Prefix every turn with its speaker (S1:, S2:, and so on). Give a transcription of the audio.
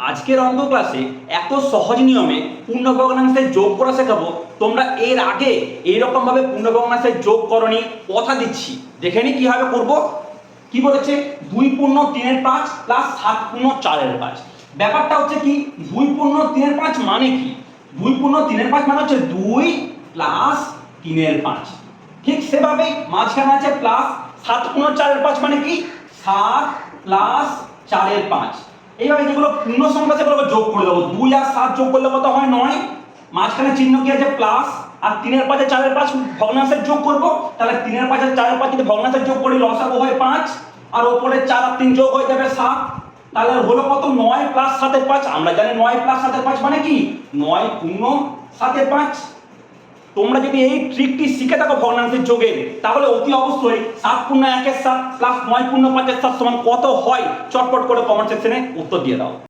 S1: আজকের অঙ্ক ক্লাসে এত সহজ নিয়মে পূর্ণ ভগ্নাংশের যোগ করা শেখাবো, তোমরা এর আগে এইরকম ভাবে পূর্ণ ভগ্নাংশের যোগ করনি, কথা দিচ্ছি। দেখে নি কিভাবে করব। কি বলেছে? 2 পূর্ণ 3 এর 5 প্লাস 7 পূর্ণ 4 এর 5। ব্যাপারটা হচ্ছে কি, 2 পূর্ণ 3 এর 5 মানে কি? 2 পূর্ণ 3 এর 5 মানে হচ্ছে 2 প্লাস 3 এর 5। ঠিক সেভাবে মাঝখানে আছে প্লাস 7 পূর্ণ 4 এর 5 মানে কি? 7 প্লাস 4 এর 5। এইভাবে যেগুলো পূর্ণ সংখ্যা সেগুলো যোগ করে দেবো। 2 আর 7 যোগ করলে কত হয়? 9। মাঝখানে চিহ্ন কি আছে? প্লাস। আর 3 এর 5 4 এর 5 ভগ্নাংশের যোগ করব, তাহলে 3 এর 5 4 এর 5 যদি ভগ্নাংশের যোগ করি লসাগু হয় 5, আর উপরে 4 আর 3 যোগ হয়ে যাবে 7। তাহলে হলো কত? 9 প্লাস 7 এর 5। আমরা জানি 9 প্লাস 7 এর 5 মানে কি? 9 পূর্ণ 7 এর 5। তোমরা যদি এই ট্রিকটি শিখে থাকো ভগ্নাংশের যোগের, তাহলে অতি অবশ্যই 7 পূর্ণ 1 এর 7 প্লাস 9 পূর্ণ 5 এর 7 সমান কত হয় চটপট করে কমেন্ট সেকশনে উত্তর দিয়ে দাও।